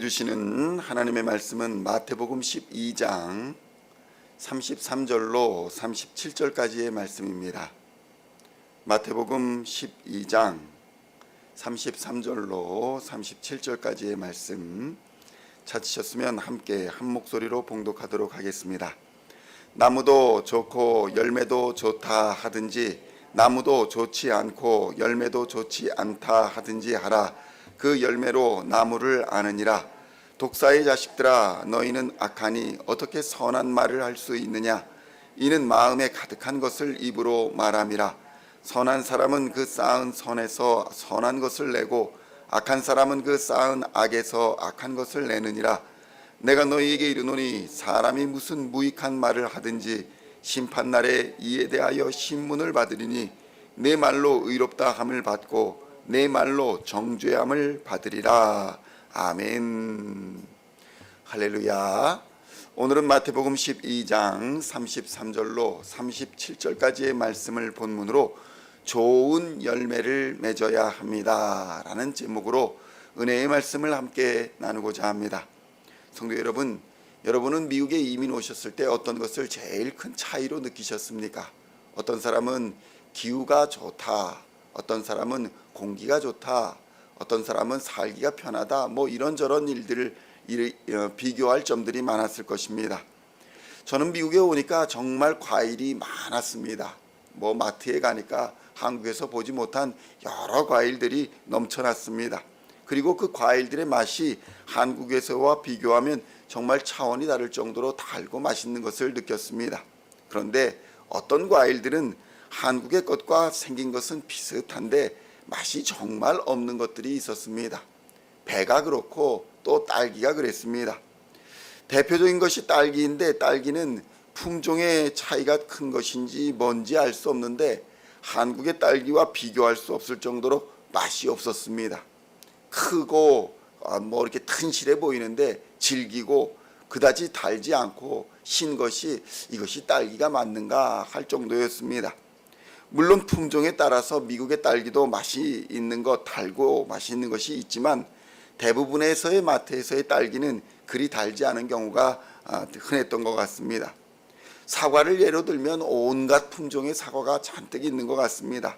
주시는 하나님의 말씀은 마태복음 12장 33절로 37절까지의 말씀입니다. 마태복음 12장 33절로 37절까지의 말씀 찾으셨으면 함께 한 목소리로 봉독하도록 하겠습니다. 나무도 좋고 열매도 좋다 하든지 나무도 좋지 않고 열매도 좋지 않다 하든지 하라. 그 열매로 나무를 아느니라. 독사의 자식들아, 너희는 악하니 어떻게 선한 말을 할 수 있느냐? 이는 마음에 가득한 것을 입으로 말함이라. 선한 사람은 그 쌓은 선에서 선한 것을 내고 악한 사람은 그 쌓은 악에서 악한 것을 내느니라. 내가 너희에게 이르노니 사람이 무슨 무익한 말을 하든지 심판날에 이에 대하여 신문을 받으리니 내 말로 의롭다 함을 받고 내 말로 정죄함을 받으리라. 아멘. 할렐루야. 오늘은 마태복음 12장 33절로 37절까지의 말씀을 본문으로 좋은 열매를 맺어야 합니다 라는 제목으로 은혜의 말씀을 함께 나누고자 합니다. 성도 여러분, 여러분은 미국에 이민 오셨을 때 어떤 것을 제일 큰 차이로 느끼셨습니까? 어떤 사람은 기후가 좋다, 어떤 사람은 공기가 좋다, 어떤 사람은 살기가 편하다, 이런저런 일들을 비교할 점들이 많았을 것입니다. 저는 미국에 오니까 정말 과일이 많았습니다. 마트에 가니까 한국에서 보지 못한 여러 과일들이 넘쳐났습니다. 그리고 그 과일들의 맛이 한국에서와 비교하면 정말 차원이 다를 정도로 달고 맛있는 것을 느꼈습니다. 그런데 어떤 과일들은 한국의 것과 생긴 것은 비슷한데 맛이 정말 없는 것들이 있었습니다. 배가 그렇고 또 딸기가 그랬습니다. 대표적인 것이 딸기인데 딸기는 품종의 차이가 큰 것인지 뭔지 알 수 없는데 한국의 딸기와 비교할 수 없을 정도로 맛이 없었습니다. 크고 이렇게 튼실해 보이는데 질기고 그다지 달지 않고 신 것이 이것이 딸기가 맞는가 할 정도였습니다. 물론 품종에 따라서 미국의 딸기도 맛이 있는 것, 달고 맛있는 것이 있지만 대부분에서의 마트에서의 딸기는 그리 달지 않은 경우가 흔했던 것 같습니다. 사과를 예로 들면 온갖 품종의 사과가 잔뜩 있는 것 같습니다.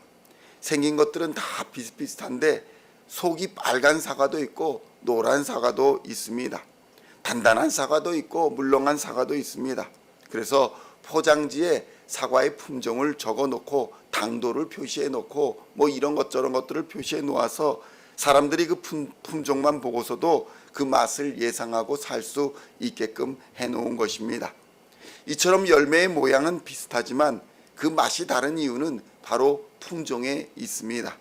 생긴 것들은 다 비슷비슷한데 속이 빨간 사과도 있고 노란 사과도 있습니다. 단단한 사과도 있고 물렁한 사과도 있습니다. 그래서 포장지에 사과의 품종을 적어놓고 당도를 표시해 놓고 이런 저런 것들을 표시해 놓아서 사람들이 그 품종만 보고서도 그 맛을 예상하고 살 수 있게끔 해놓은 것입니다. 이처럼 열매의 모양은 비슷하지만 그 맛이 다른 이유는 바로 품종에 있습니다.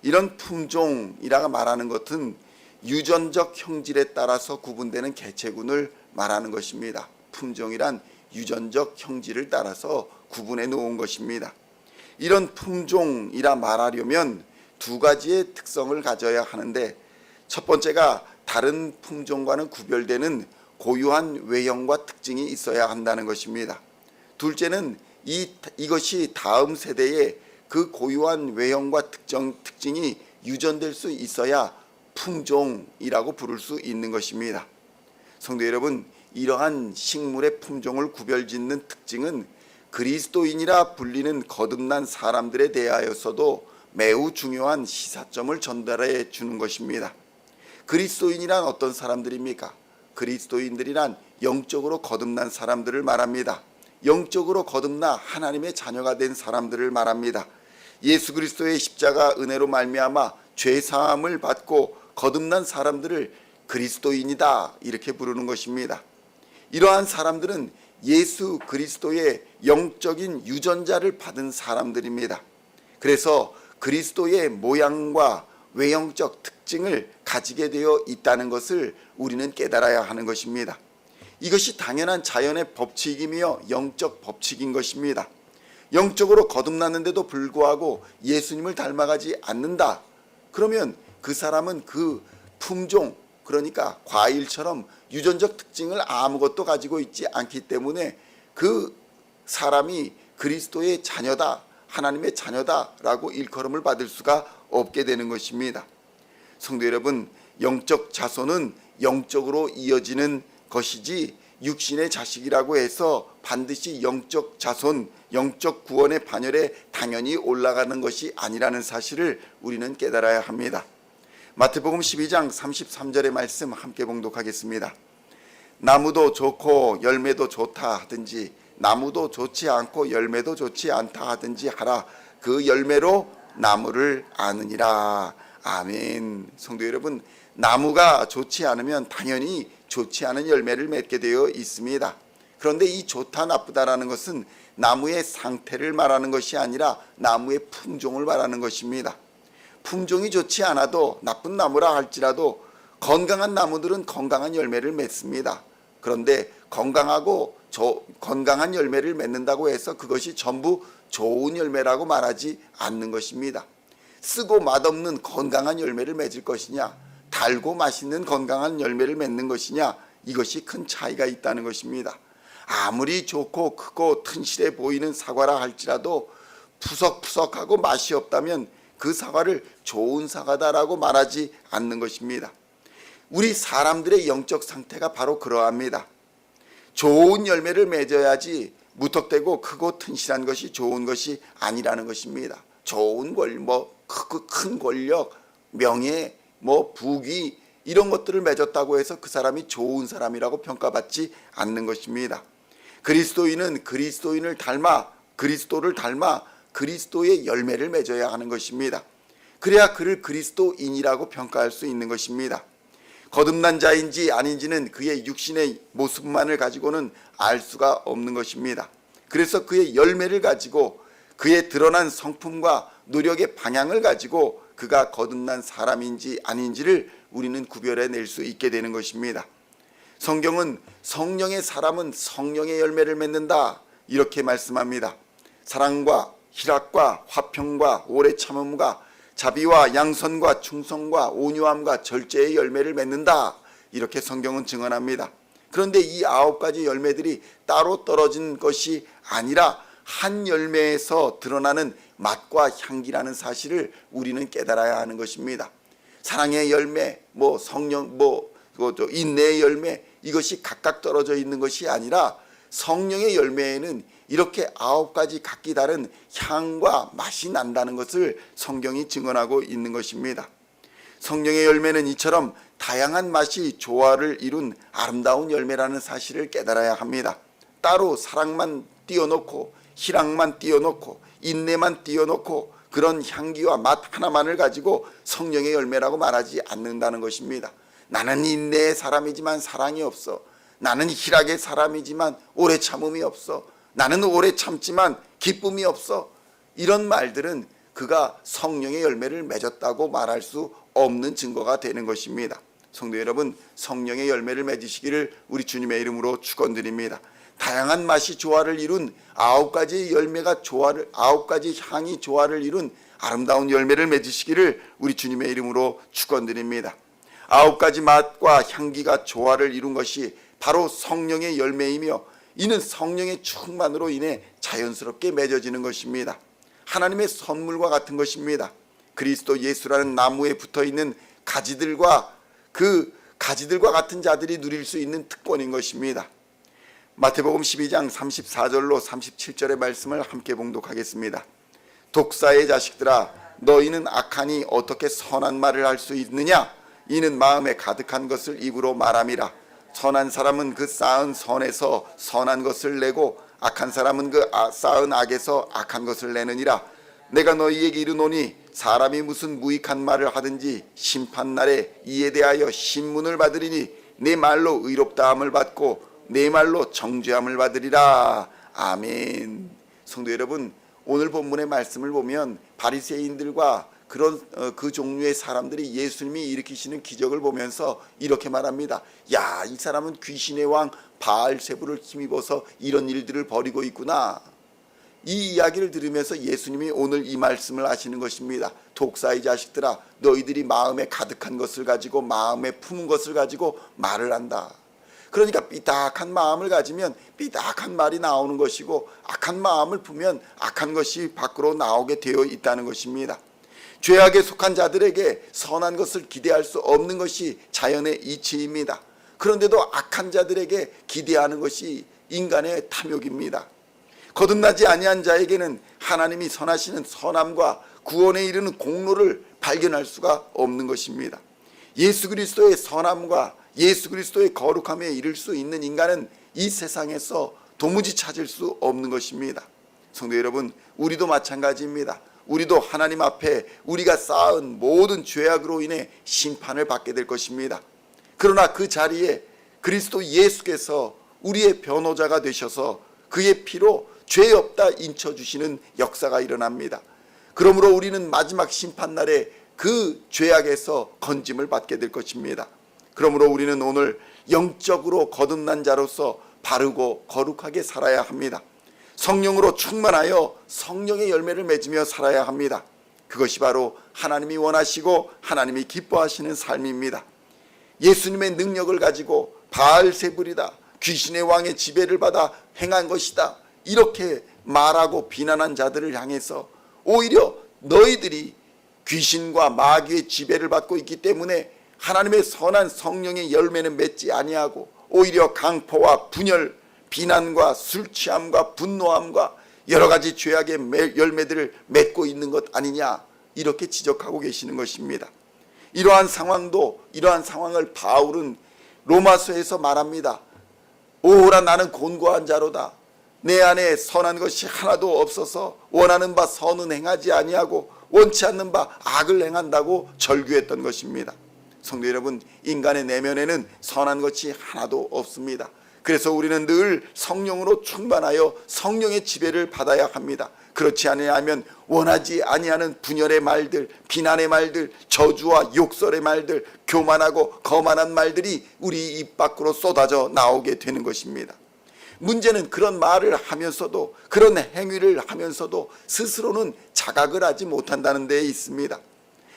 이런 품종이라고 말하는 것은 유전적 형질에 따라서 구분되는 개체군을 말하는 것입니다. 품종이란 유전적 형질을 따라서 구분해 놓은 것입니다. 이런 품종이라 말하려면 두 가지의 특성을 가져야 하는데 첫 번째가 다른 품종과는 구별되는 고유한 외형과 특징이 있어야 한다는 것입니다. 둘째는 이것이 다음 세대에 그 고유한 외형과 특징이 유전될 수 있어야 품종이라고 부를 수 있는 것입니다. 성도 여러분, 이러한 식물의 품종을 구별짓는 특징은 그리스도인이라 불리는 거듭난 사람들에 대하여서도 매우 중요한 시사점을 전달해 주는 것입니다. 그리스도인이란 어떤 사람들입니까? 그리스도인들이란 영적으로 거듭난 사람들을 말합니다. 영적으로 거듭나 하나님의 자녀가 된 사람들을 말합니다. 예수 그리스도의 십자가 은혜로 말미암아 죄 사함을 받고 거듭난 사람들을 그리스도인이다 이렇게 부르는 것입니다. 이러한 사람들은 예수 그리스도의 영적인 유전자를 받은 사람들입니다. 그래서 그리스도의 모양과 외형적 특징을 가지게 되어 있다는 것을 우리는 깨달아야 하는 것입니다. 이것이 당연한 자연의 법칙이며 영적 법칙인 것입니다. 영적으로 거듭났는데도 불구하고 예수님을 닮아가지 않는다. 그러면 그 사람은 그 품종, 그러니까 과일처럼 유전적 특징을 아무것도 가지고 있지 않기 때문에 그 사람이 그리스도의 자녀다, 하나님의 자녀다라고 일컬음을 받을 수가 없게 되는 것입니다. 성도 여러분, 영적 자손은 영적으로 이어지는 것이지 육신의 자식이라고 해서 반드시 영적 자손, 영적 구원의 반열에 당연히 올라가는 것이 아니라는 사실을 우리는 깨달아야 합니다. 마태복음 12장 33절의 말씀 함께 봉독하겠습니다. 나무도 좋고 열매도 좋다 하든지 나무도 좋지 않고 열매도 좋지 않다 하든지 하라. 그 열매로 나무를 아느니라. 아멘. 성도 여러분, 나무가 좋지 않으면 당연히 좋지 않은 열매를 맺게 되어 있습니다. 그런데 이 좋다 나쁘다라는 것은 나무의 상태를 말하는 것이 아니라 나무의 품종을 말하는 것입니다. 품종이 좋지 않아도 나쁜 나무라 할지라도 건강한 나무들은 건강한 열매를 맺습니다. 그런데 건강한 열매를 맺는다고 해서 그것이 전부 좋은 열매라고 말하지 않는 것입니다. 쓰고 맛없는 건강한 열매를 맺을 것이냐, 달고 맛있는 건강한 열매를 맺는 것이냐, 이것이 큰 차이가 있다는 것입니다. 아무리 좋고 크고 튼실해 보이는 사과라 할지라도 푸석푸석하고 맛이 없다면 그 사과를 좋은 사과다라고 말하지 않는 것입니다. 우리 사람들의 영적 상태가 바로 그러합니다. 좋은 열매를 맺어야지 무턱대고 크고 튼실한 것이 좋은 것이 아니라는 것입니다. 좋은 큰 권력, 명예, 부귀 이런 것들을 맺었다고 해서 그 사람이 좋은 사람이라고 평가받지 않는 것입니다. 그리스도인은 그리스도를 닮아 그리스도의 열매를 맺어야 하는 것입니다. 그래야 그를 그리스도인이라고 평가할 수 있는 것입니다. 거듭난 자인지 아닌지는 그의 육신의 모습만을 가지고는 알 수가 없는 것입니다. 그래서 그의 열매를 가지고 그의 드러난 성품과 노력의 방향을 가지고 그가 거듭난 사람인지 아닌지를 우리는 구별해낼 수 있게 되는 것입니다. 성경은 성령의 사람은 성령의 열매를 맺는다 이렇게 말씀합니다. 사랑과 희락과 화평과 오래 참음과 자비와 양선과 충성과 온유함과 절제의 열매를 맺는다 이렇게 성경은 증언합니다. 그런데 이 9가지 열매들이 따로 떨어진 것이 아니라 한 열매에서 드러나는 맛과 향기라는 사실을 우리는 깨달아야 하는 것입니다. 사랑의 열매, 인내의 열매, 이것이 각각 떨어져 있는 것이 아니라 성령의 열매에는 이렇게 9가지 각기 다른 향과 맛이 난다는 것을 성경이 증언하고 있는 것입니다. 성령의 열매는 이처럼 다양한 맛이 조화를 이룬 아름다운 열매라는 사실을 깨달아야 합니다. 따로 사랑만 띄워놓고 희락만 띄워놓고 인내만 띄워놓고 그런 향기와 맛 하나만을 가지고 성령의 열매라고 말하지 않는다는 것입니다. 나는 인내의 사람이지만 사랑이 없어. 나는 희락의 사람이지만 오래 참음이 없어. 나는 오래 참지만 기쁨이 없어. 이런 말들은 그가 성령의 열매를 맺었다고 말할 수 없는 증거가 되는 것입니다. 성도 여러분, 성령의 열매를 맺으시기를 우리 주님의 이름으로 축원드립니다. 다양한 맛이 조화를 이룬 9가지 향이 조화를 이룬 아름다운 열매를 맺으시기를 우리 주님의 이름으로 축원드립니다. 9가지 맛과 향기가 조화를 이룬 것이 바로 성령의 열매이며 이는 성령의 충만으로 인해 자연스럽게 맺어지는 것입니다. 하나님의 선물과 같은 것입니다. 그리스도 예수라는 나무에 붙어있는 가지들과 그 가지들과 같은 자들이 누릴 수 있는 특권인 것입니다. 마태복음 12장 34절로 37절의 말씀을 함께 봉독하겠습니다. 독사의 자식들아, 너희는 악하니 어떻게 선한 말을 할 수 있느냐? 이는 마음에 가득한 것을 입으로 말함이라. 선한 사람은 그 쌓은 선에서 선한 것을 내고 악한 사람은 그 쌓은 악에서 악한 것을 내느니라. 내가 너희에게 이르노니 사람이 무슨 무익한 말을 하든지 심판날에 이에 대하여 신문을 받으리니 내 말로 의롭다함을 받고 내 말로 정죄함을 받으리라. 아멘. 성도 여러분, 오늘 본문의 말씀을 보면 바리새인들과 그 종류의 사람들이 예수님이 일으키시는 기적을 보면서 이렇게 말합니다. 야, 이 사람은 귀신의 왕 바알세불을 힘입어서 이런 일들을 벌이고 있구나. 이 이야기를 들으면서 예수님이 오늘 이 말씀을 하시는 것입니다. 독사의 자식들아, 너희들이 마음에 가득한 것을 가지고 마음에 품은 것을 가지고 말을 한다. 그러니까 삐딱한 마음을 가지면 삐딱한 말이 나오는 것이고 악한 마음을 품으면 악한 것이 밖으로 나오게 되어 있다는 것입니다. 죄악에 속한 자들에게 선한 것을 기대할 수 없는 것이 자연의 이치입니다. 그런데도 악한 자들에게 기대하는 것이 인간의 탐욕입니다. 거듭나지 아니한 자에게는 하나님이 선하시는 선함과 구원에 이르는 공로를 발견할 수가 없는 것입니다. 예수 그리스도의 선함과 예수 그리스도의 거룩함에 이를 수 있는 인간은 이 세상에서 도무지 찾을 수 없는 것입니다. 성도 여러분, 우리도 마찬가지입니다. 우리도 하나님 앞에 우리가 쌓은 모든 죄악으로 인해 심판을 받게 될 것입니다. 그러나 그 자리에 그리스도 예수께서 우리의 변호자가 되셔서 그의 피로 죄 없다 인쳐주시는 역사가 일어납니다. 그러므로 우리는 마지막 심판날에 그 죄악에서 건짐을 받게 될 것입니다. 그러므로 우리는 오늘 영적으로 거듭난 자로서 바르고 거룩하게 살아야 합니다. 성령으로 충만하여 성령의 열매를 맺으며 살아야 합니다. 그것이 바로 하나님이 원하시고 하나님이 기뻐하시는 삶입니다. 예수님의 능력을 가지고 바알세불이다, 귀신의 왕의 지배를 받아 행한 것이다, 이렇게 말하고 비난한 자들을 향해서 오히려 너희들이 귀신과 마귀의 지배를 받고 있기 때문에 하나님의 선한 성령의 열매는 맺지 아니하고 오히려 강포와 분열, 비난과 술 취함과 분노함과 여러 가지 죄악의 열매들을 맺고 있는 것 아니냐, 이렇게 지적하고 계시는 것입니다. 이러한 상황을 바울은 로마서에서 말합니다. 오라, 나는 곤고한 자로다. 내 안에 선한 것이 하나도 없어서 원하는 바 선은 행하지 아니하고 원치 않는 바 악을 행한다고 절규했던 것입니다. 성도 여러분, 인간의 내면에는 선한 것이 하나도 없습니다. 그래서 우리는 늘 성령으로 충만하여 성령의 지배를 받아야 합니다. 그렇지 아니하면 원하지 아니하는 분열의 말들, 비난의 말들, 저주와 욕설의 말들, 교만하고 거만한 말들이 우리 입 밖으로 쏟아져 나오게 되는 것입니다. 문제는 그런 말을 하면서도, 그런 행위를 하면서도 스스로는 자각을 하지 못한다는 데에 있습니다.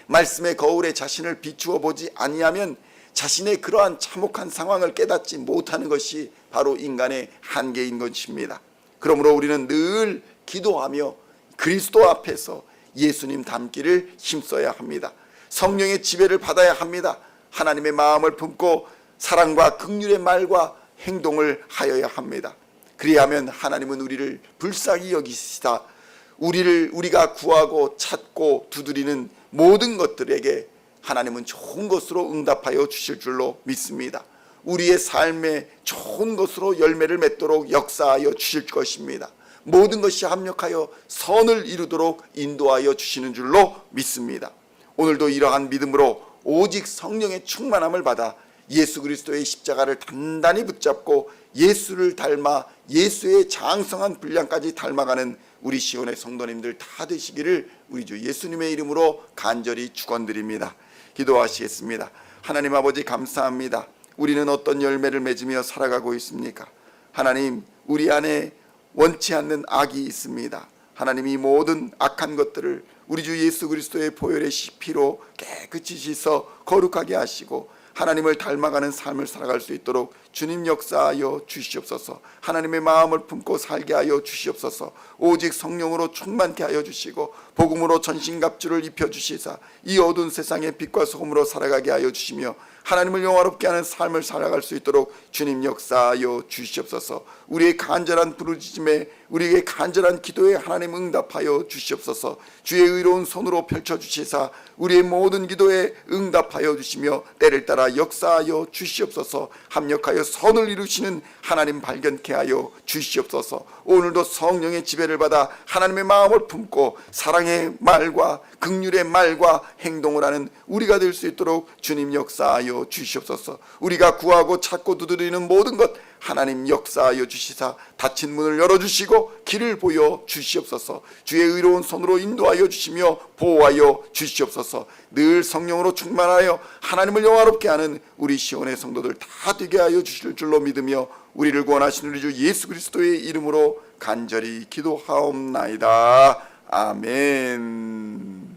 말씀의 거울에 자신을 비추어 보지 아니하면 자신의 그러한 참혹한 상황을 깨닫지 못하는 것이 바로 인간의 한계인 것입니다. 그러므로 우리는 늘 기도하며 그리스도 앞에서 예수님 닮기를 힘써야 합니다. 성령의 지배를 받아야 합니다. 하나님의 마음을 품고 사랑과 긍휼의 말과 행동을 하여야 합니다. 그리하면 하나님은 우리를 불쌍히 여기시다 우리가 구하고 찾고 두드리는 모든 것들에게 하나님은 좋은 것으로 응답하여 주실 줄로 믿습니다. 우리의 삶에 좋은 것으로 열매를 맺도록 역사하여 주실 것입니다. 모든 것이 합력하여 선을 이루도록 인도하여 주시는 줄로 믿습니다. 오늘도 이러한 믿음으로 오직 성령의 충만함을 받아 예수 그리스도의 십자가를 단단히 붙잡고 예수를 닮아 예수의 장성한 분량까지 닮아가는 우리 시온의 성도님들 다 되시기를 우리 주 예수님의 이름으로 간절히 축원드립니다. 기도하시겠습니다. 하나님 아버지, 감사합니다. 우리는 어떤 열매를 맺으며 살아가고 있습니까? 하나님, 우리 안에 원치 않는 악이 있습니다. 하나님, 이 모든 악한 것들을 우리 주 예수 그리스도의 보혈의 피로 깨끗이 씻어 거룩하게 하시고 하나님을 닮아가는 삶을 살아갈 수 있도록 주님 역사하여 주시옵소서. 하나님의 마음을 품고 살게 하여 주시옵소서. 오직 성령으로 충만케 하여 주시고 복음으로 전신갑주를 입혀주시사 이 어두운 세상의 빛과 소금으로 살아가게 하여 주시며 하나님을 영화롭게 하는 삶을 살아갈 수 있도록 주님 역사하여 주시옵소서. 우리의 간절한 부르짖음에, 우리의 간절한 기도에 하나님 응답하여 주시옵소서. 주의 의로운 손으로 펼쳐주시사 우리의 모든 기도에 응답하여 주시며 때를 따라 역사하여 주시옵소서. 합력하여 선을 이루시는 하나님 발견케 하여 주시옵소서. 오늘도 성령의 지배를 받아 하나님의 마음을 품고 사랑의 말과 긍휼의 말과 행동을 하는 우리가 될 수 있도록 주님 역사하여 주시옵소서. 우리가 구하고 찾고 두드리는 모든 것 하나님 역사하여 주시사 닫힌 문을 열어주시고 길을 보여 주시옵소서. 주의 의로운 손으로 인도하여 주시며 보호하여 주시옵소서. 늘 성령으로 충만하여 하나님을 영화롭게 하는 우리 시온의 성도들 다 되게 하여 주실 줄로 믿으며 우리를 구원하신 우리 주 예수 그리스도의 이름으로 간절히 기도하옵나이다. 아멘.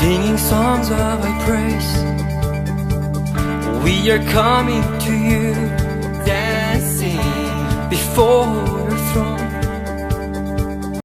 Singing songs of thy praise, we are coming to you.